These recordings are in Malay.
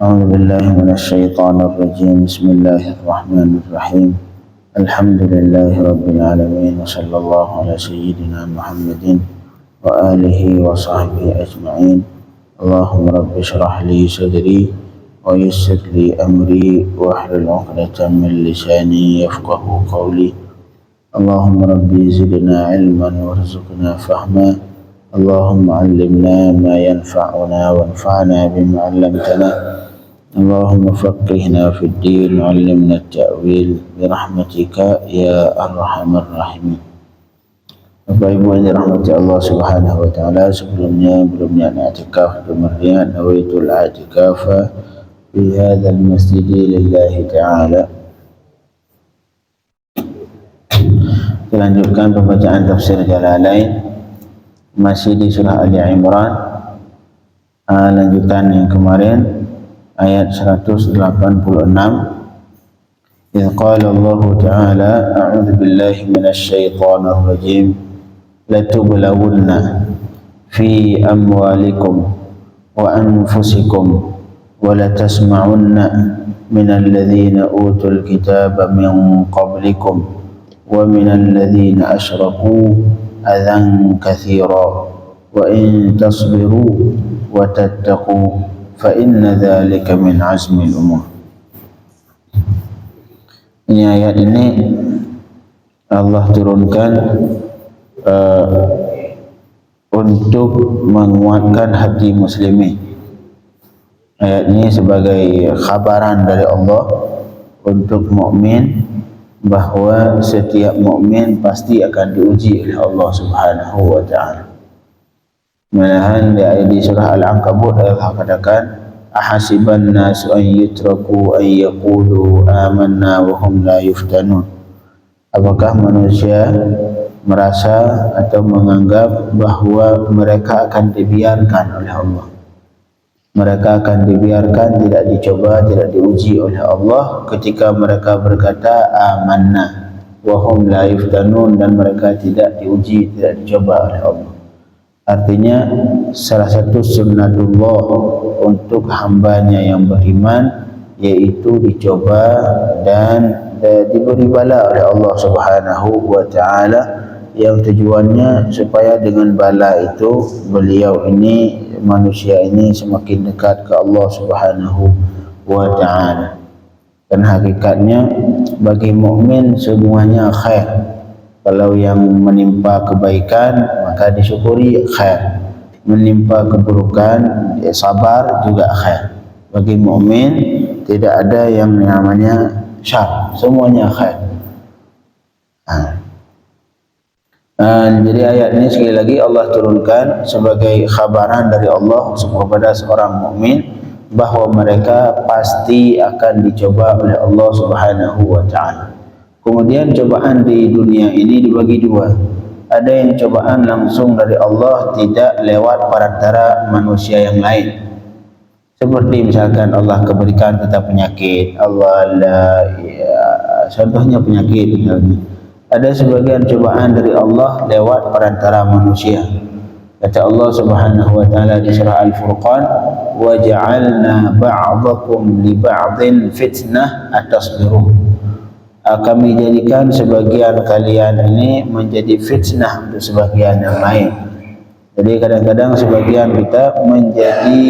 أعوذ بالله من الشيطان الرجيم. بسم الله الرحمن الرحيم. الحمد لله رب العالمين، وصلى الله على سيدنا محمد وآله وصحبه أجمعين. اللهم رب اشرح لي صدري ويسر لي أمري واحلل عقدة من لساني يفقه قولي. اللهم ربي زدنا علما وارزقنا فهما. اللهم علمنا ما ينفعنا وانفعنا بما علمتنا. اللهم فقهنا في الدين وعلمنا التأويل برحمتك يا أرحم الراحمين. Bapak Ibu yang dirahmati Allah Subhanahu wa taala, sebelum niat i'tikaf kemudian nawaitul i'tikaf fi hadzal masjid lillahi taala. Kita lanjutkan pembacaan tafsir Jalalain, masih di surah Ali Imran, lanjutan yang kemarin ayat 186. Idz qala Allah Ta'ala a'udzu billahi minasy syaithanir rajim latublawunna fi amwalikum wa anfusikum wa latasma'unna minal ladzina utul kitaba min qablikum wa minal ladzina asyraku adzan katsira wa in tasbiru wa tattaqu fa inna dzalika min azmil umur. Ini ayat ini Allah turunkan untuk menguatkan hati muslimin. Ayat ini sebagai khabaran dari Allah untuk mukmin bahwa setiap mukmin pasti akan diuji oleh Allah Subhanahu wa taala. Malahan di surah Al-Ankabut Allah katakan ahasiban nasu an yutraku an yaqulu amanna wa hum la yuftanun. Apakah manusia merasa atau menganggap bahwa mereka akan dibiarkan oleh Allah, mereka akan dibiarkan, tidak dicoba, tidak diuji oleh Allah ketika mereka berkata amanna wa hum la yuftanun, dan mereka tidak diuji, tidak dicoba oleh Allah. Artinya salah satu sunnatullah untuk hambanya yang beriman yaitu dicoba dan diberi bala oleh Allah Subhanahu wa taala, yang tujuannya supaya dengan bala itu beliau ini, manusia ini, semakin dekat ke Allah Subhanahu wa taala. Dan hakikatnya bagi mukmin semuanya khair. Kalau yang menimpa kebaikan maka disyukuri khair, menimpa keburukan sabar juga khair. Bagi mukmin tidak ada yang namanya syar, semuanya khair. Jadi ayat ini sekali lagi Allah turunkan sebagai khabaran dari Allah kepada seorang mukmin bahwa mereka pasti akan dicoba oleh Allah Subhanahu wa taala. Kemudian cobaan di dunia ini dibagi dua. Ada yang cobaan langsung dari Allah, tidak lewat perantara manusia yang lain. Seperti misalkan Allah berikan kita penyakit, contohnya penyakit misalnya. Ada sebagian cobaan dari Allah lewat perantara manusia. Kata Allah Subhanahu wa taala di surah Al-Furqan, "Wa ja'alna ba'dakum li ba'din fitnah atasbirun." Kami jadikan sebagian kalian ini menjadi fitnah untuk sebagian yang lain. Jadi kadang-kadang sebagian kita menjadi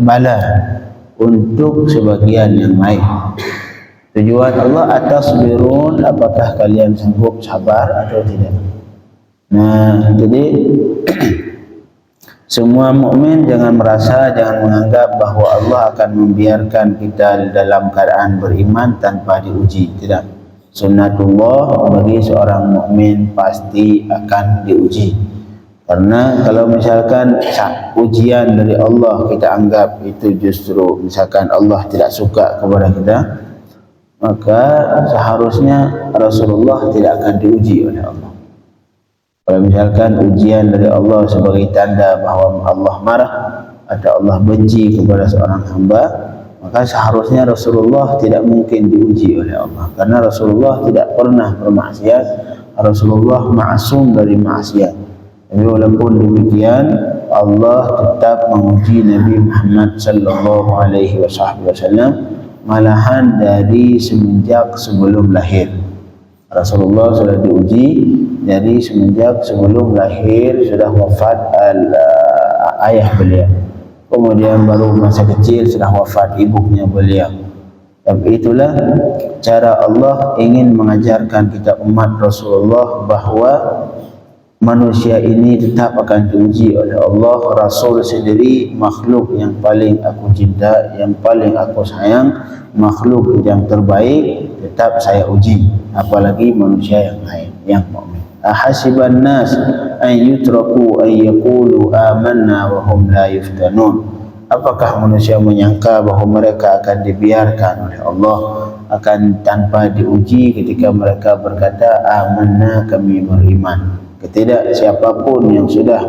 bala untuk sebagian yang lain. Tujuan Allah atasbirun, apakah kalian sanggup sabar atau tidak. Nah, jadi semua mukmin jangan menganggap bahwa Allah akan membiarkan kita dalam keadaan beriman tanpa diuji. Tidak. Sunnatullah bagi seorang mukmin pasti akan diuji. Karena kalau misalkan ujian dari Allah kita anggap itu justru misalkan Allah tidak suka kepada kita, maka seharusnya Rasulullah tidak akan diuji oleh Allah. Kalau misalkan ujian dari Allah sebagai tanda bahawa Allah marah atau Allah benci kepada seorang hamba, maka seharusnya Rasulullah tidak mungkin diuji oleh Allah, karena Rasulullah tidak pernah bermaksiat. Rasulullah ma'asum dari maksiat. Tapi walaupun demikian, Allah tetap menguji Nabi Muhammad sallallahu alaihi wasallam, malahan dari semenjak sebelum lahir. Rasulullah sudah diuji dari semenjak sebelum lahir, sudah wafat ayah beliau. Kemudian baru masa kecil sudah wafat ibunya beliau. Tapi itulah cara Allah ingin mengajarkan kita umat Rasulullah bahawa manusia ini tetap akan diuji oleh Allah. Rasul sendiri makhluk yang paling aku cinta, yang paling aku sayang, makhluk yang terbaik, tetap saya uji. Apalagi manusia yang lain, yang mukmin. Ahasiban nas an yutraku an yaqulu amanna wa hum la yuftanun. Apakah manusia menyangka bahawa mereka akan dibiarkan oleh Allah, akan tanpa diuji ketika mereka berkata amanna, kami beriman. Ketidak siapapun yang sudah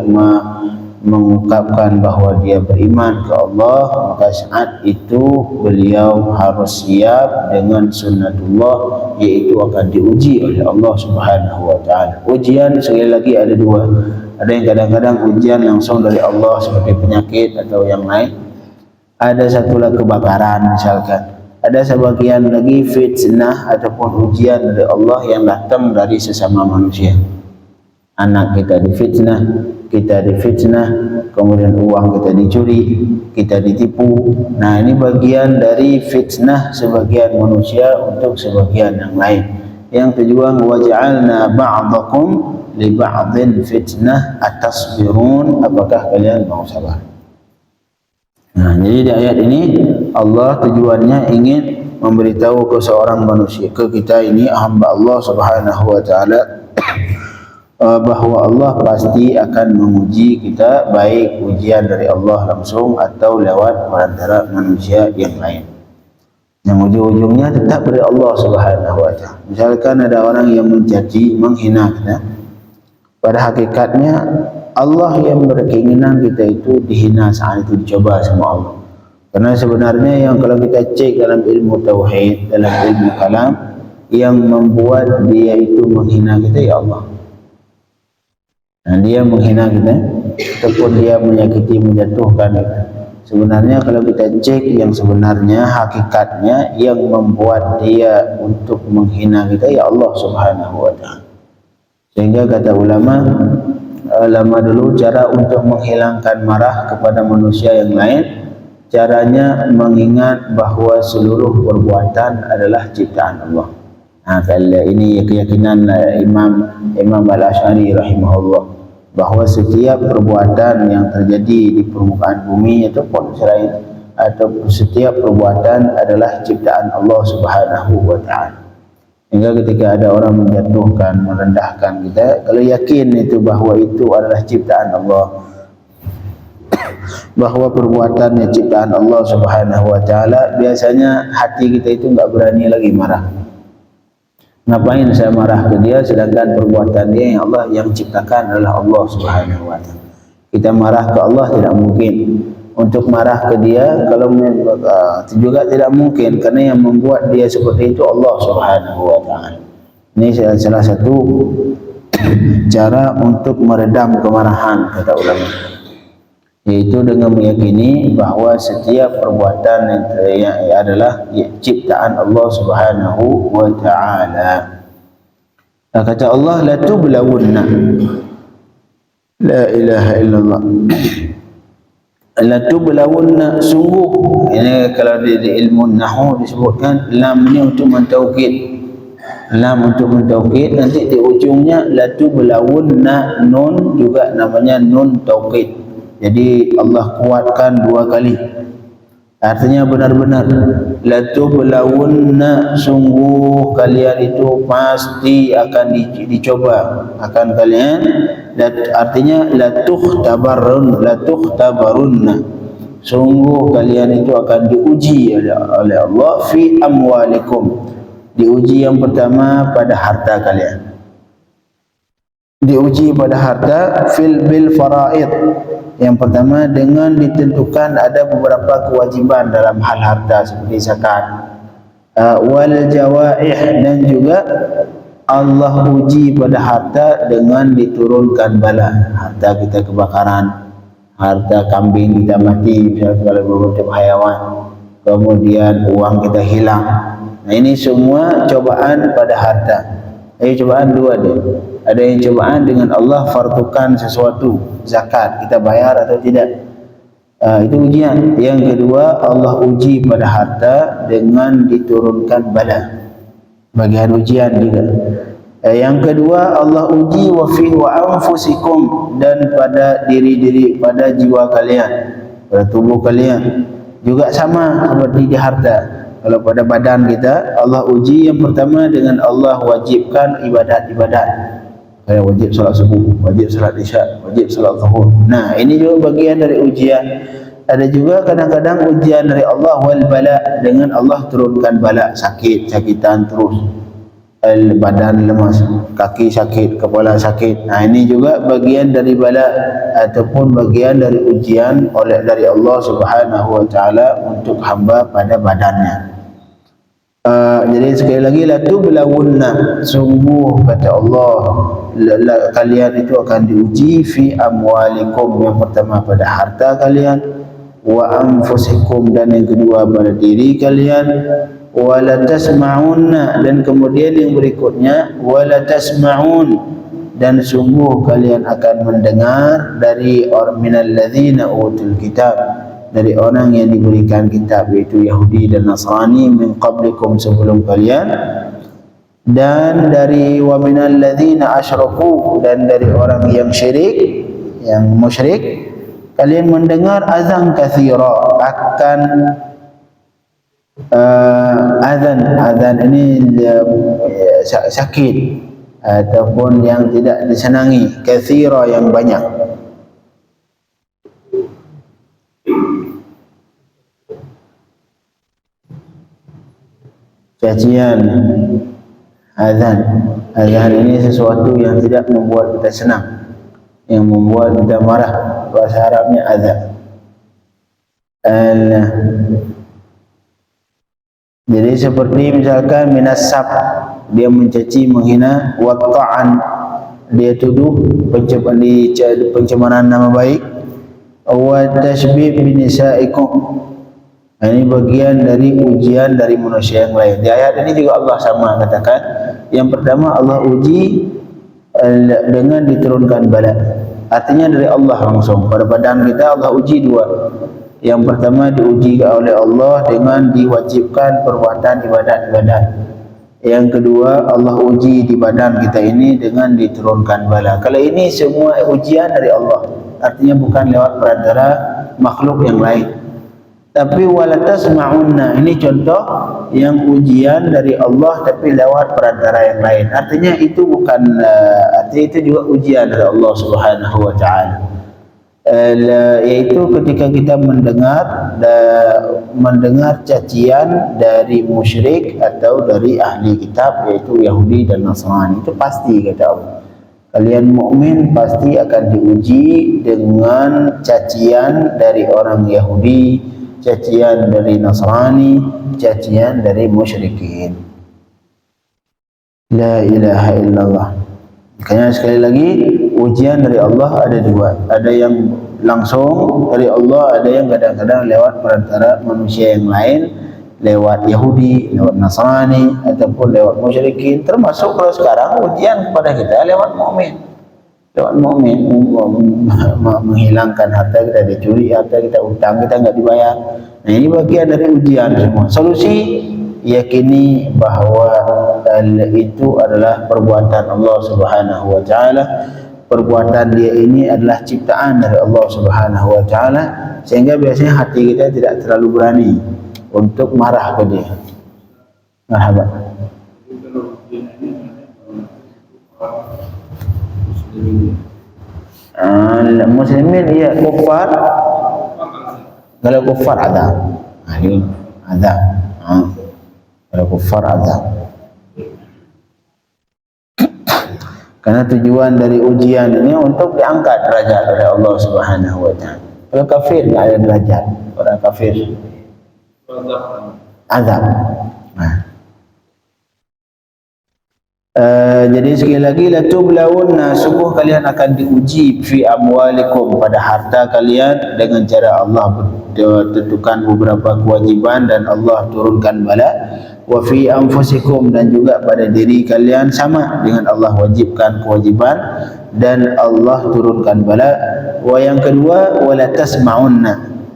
mengungkapkan bahawa dia beriman ke Allah, maka saat itu beliau harus siap dengan sunnatullah, iaitu akan diuji oleh Allah Subhanahu wa taala. Ujian sekali lagi ada dua. Ada yang kadang-kadang ujian langsung dari Allah seperti penyakit atau yang lain. Ada satulah kebakaran misalkan. Ada sebagian lagi fitnah ataupun ujian dari Allah yang datang dari sesama manusia. Anak kita difitnah, kita difitnah, kemudian uang kita dicuri, kita ditipu. Nah, ini bagian dari fitnah sebagian manusia untuk sebagian yang lain. Yang tujuan waja'alna ba'dakum li ba'din fitnah atasbirun, apakah kalian mau sabar? Nah, jadi di ayat ini Allah tujuannya ingin memberitahu ke seorang manusia, ke kita ini hamba Allah Subhanahu wa taala, bahawa Allah pasti akan menguji kita, baik ujian dari Allah langsung atau lewat perantara manusia yang lain. Yang ujung-ujungnya tetap dari Allah Subhanahu wa taala. Misalkan ada orang yang mencaci, menghina kita, pada hakikatnya Allah yang berkeinginan kita itu dihina saat itu, dicoba sama Allah. Karena sebenarnya yang kalau kita cek dalam ilmu tauhid, dalam ilmu kalam, yang membuat dia itu menghina kita ya Allah. Nah, dia menghina kita ataupun dia menyakiti, menjatuhkan kita. Sebenarnya kalau kita cek yang sebenarnya, hakikatnya yang membuat dia untuk menghina kita ya Allah Subhanahu wa taala. Sehingga kata ulama dulu, cara untuk menghilangkan marah kepada manusia yang lain, caranya mengingat bahawa seluruh perbuatan adalah ciptaan Allah. Nah, kalau ini keyakinan Imam Al-Asy'ari rahimahullah, bahawa setiap perbuatan yang terjadi di permukaan bumi ataupun selain, atau setiap perbuatan adalah ciptaan Allah Subhanahu wa taala. Hingga ketika ada orang menjatuhkan, merendahkan kita, kalau yakin itu bahawa itu adalah ciptaan Allah, bahawa perbuatannya ciptaan Allah Subhanahu wa taala, biasanya hati kita itu enggak berani lagi marah. Ngapain saya marah ke dia sedangkan perbuatan dia yang Allah yang ciptakan adalah Allah Subhanahu wa taala. Kita marah ke Allah tidak mungkin. Untuk marah ke dia kalau juga tidak mungkin, karena yang membuat dia seperti itu Allah Subhanahu wa taala. Ini salah satu cara untuk meredam kemarahan, kata ulama, yaitu dengan meyakini bahawa setiap perbuatan yang adalah ciptaan Allah Subhanahu wa taala. Kata Allah, la tublawunna, la ilaha illallah, la tublawunna, sungguh. Ini kalau di ilmu nahwu disebutkan lam ini untuk mentaukid, lam untuk mentaukid, nanti di ujungnya la tublawunna, nun juga namanya nun taukid. Jadi Allah kuatkan dua kali, artinya benar-benar la tublawunna, sungguh kalian itu pasti akan dicoba, akan kalian, artinya la tukhtabarunna, sungguh kalian itu akan diuji oleh Allah fi amwalikum. Diuji yang pertama pada harta kalian, diuji pada harta, bil faraid. Yang pertama dengan ditentukan ada beberapa kewajiban dalam hal harta seperti zakat, wal jawaih, dan juga Allah uji pada harta dengan diturunkan bala. Harta kita kebakaran, harta kambing kita mati, misalnya kalau beberapa hayawan, kemudian uang kita hilang. Nah ini semua cobaan pada harta. Cobaan dua dia. Ada yang cobaan dengan Allah fardukan sesuatu, zakat, kita bayar atau tidak. Itu ujian. Yang kedua, Allah uji pada harta dengan diturunkan bala, bagian ujian juga. Yang kedua, Allah uji wa fi wa anfusikum, dan pada diri-diri, pada jiwa kalian, pada tubuh kalian juga sama seperti di harta. Kalau pada badan kita, Allah uji yang pertama dengan Allah wajibkan ibadat-ibadat. Kayak wajib salat subuh, wajib salat isya, wajib salat zuhur. Nah, ini juga bagian dari ujian. Ada juga kadang-kadang ujian dari Allah wal bala, dengan Allah turunkan bala, sakitan terus. Badan lemas, kaki sakit, kepala sakit. Nah, ini juga bagian dari bala ataupun bagian dari ujian dari Allah Subhanahu wa taala untuk hamba pada badannya. Jadi sekali lagi, la tublawunna, sungguh kata Allah, kalian itu akan diuji fi amwalikum, yang pertama pada harta kalian, wa anfusikum, dan yang kedua pada diri kalian, wala tasma'unna, dan kemudian yang berikutnya wala tasma'un, dan sungguh kalian akan mendengar dari orang minal ladzina utul kitab, dari orang yang diberikan kitab, yaitu Yahudi dan Nasrani, min qablikum, sebelum kalian, dan dari wa minal ladzina asyraku, dan dari orang yang syirik, yang musyrik, kalian mendengar azan katsira, akan azan ini sakit ataupun yang tidak disenangi, katsira yang banyak. Cacian, azan ini sesuatu yang tidak membuat kita senang, yang membuat kita marah. Bahasa Arabnya azan. Jadi seperti misalkan minasab, dia mencaci, menghina, wa ta'an, dia tuduh, pencemaran nama baik, wa tashbih binisaikum. Ini bagian dari ujian dari manusia yang lain. Di ayat ini juga Allah sama katakan, yang pertama Allah uji dengan diturunkan bala, artinya dari Allah langsung. Pada badan kita Allah uji dua. Yang pertama diuji oleh Allah dengan diwajibkan perbuatan ibadat-ibadat. Yang kedua Allah uji di badan kita ini dengan diturunkan bala. Kalau ini semua ujian dari Allah, artinya bukan lewat perantara makhluk yang lain. Tapi wala tasma'unna, ini contoh yang ujian dari Allah tapi lewat perantara yang lain. Artinya itu bukan, artinya itu juga ujian dari Allah Subhanahu wa taala. Yaitu ketika kita mendengar cacian dari musyrik atau dari ahli kitab, yaitu Yahudi dan Nasrani, itu pasti kata Allah, kalian mukmin pasti akan diuji dengan cacian dari orang Yahudi, cacian dari Nasrani, cacian dari musyrikin. La ilaha illallah. Makanya sekali lagi, ujian dari Allah ada dua. Ada yang langsung dari Allah, ada yang kadang-kadang lewat perantara manusia yang lain, lewat Yahudi, lewat Nasrani, ataupun lewat musyrikin. Termasuk kalau sekarang ujian kepada kita lewat mukmin. Lewat mukmin, menghilangkan harta kita, dicuri harta kita, utang kita enggak dibayar. Nah, ini bagian dari ujian semua. Solusi, yakini bahawa itu adalah perbuatan Allah Subhanahu wa taala. Perbuatan dia ini adalah ciptaan dari Allah Subhanahu wa taala, sehingga biasanya hati kita tidak terlalu berani untuk marah ke dia. Marhaba. Muslimin iya, kufar. Kalau kufar azab. Ini azab. Kalau kufar azab. Karena tujuan dari ujian ini untuk diangkat derajat oleh Allah Subhanahu wa taala. Kalau kafir enggak ada derajat. Orang kafir azab. Nah. Jadi sekali lagi, la tublawunna, sungguh kalian akan diuji fi amwalikum, pada harta kalian, dengan cara Allah tentukan beberapa kewajiban dan Allah turunkan bala. Wa fi anfusikum, dan juga pada diri kalian sama dengan Allah wajibkan kewajiban dan Allah turunkan bala. Wa yang kedua, wala tasma'unna,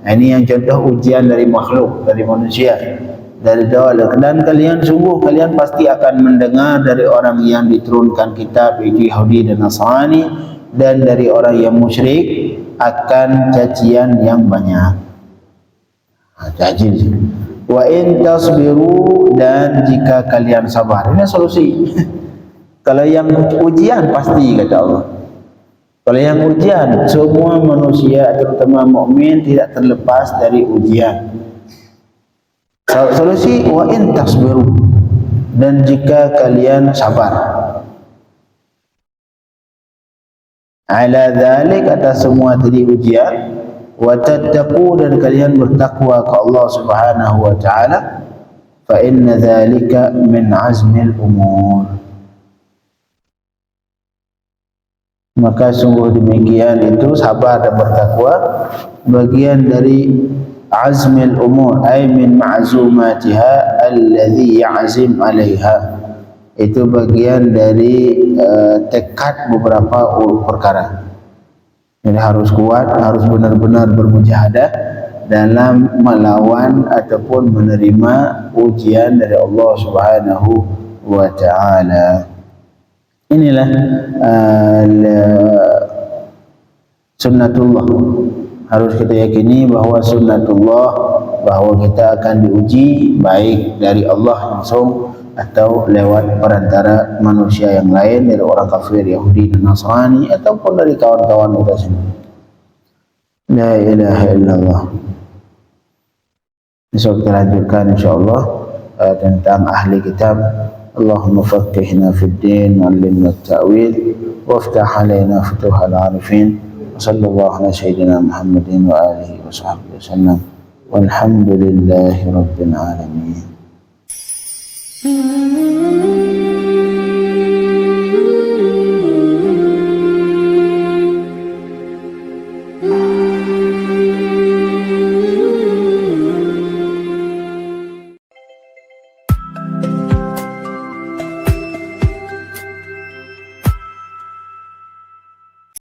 ini yang contoh ujian dari makhluk, dari manusia, dari doa. Dan kalian sungguh kalian pasti akan mendengar dari orang yang diturunkan kitab, yaitu Yahudi dan Nasrani, dan dari orang yang musyrik akan cacian yang banyak. Caci. Wa in tasbiru, dan jika kalian sabar. Ini solusi. Kalau yang ujian pasti, kata Allah. Kalau yang ujian, semua manusia terutama mukmin tidak terlepas dari ujian. Solusi, wa in tasbiru, dan jika kalian sabar. Ala dzalik, atas semua tadi ujian. Wa tattaqu, dan kalian bertakwa ke Allah Subhanahu wa taala. Fa inna dzalika min azmil umur. Maka sungguh demikian itu sabar dan bertakwa bagian dari azmil umur, ay min ma'zumatiha alladhi ya'zim 'alaiha. Itu bagian dari tekad beberapa perkara. Jadi harus kuat, harus benar-benar bermujahadah dalam melawan ataupun menerima ujian dari Allah Subhanahu wa taala. Inilah sunnatullah. Harus kita yakini bahwa sunnatullah, bahwa kita akan diuji baik dari Allah langsung atau lewat perantara manusia yang lain, dari orang kafir Yahudi dan Nasrani, ataupun dari kawan-kawan kita sendiri. La ilaha illallah. Besok kita lanjutkan insyaAllah tentang ahli kitab. Allahumma faqqihna fid din, wa'allimna at-ta'wil, waftah alaina futuhal arifin. Sallallahu ala sayyidina Muhammadin wa alihi wa sahbihi wasallam. Walhamdulillahi rabbil alamin.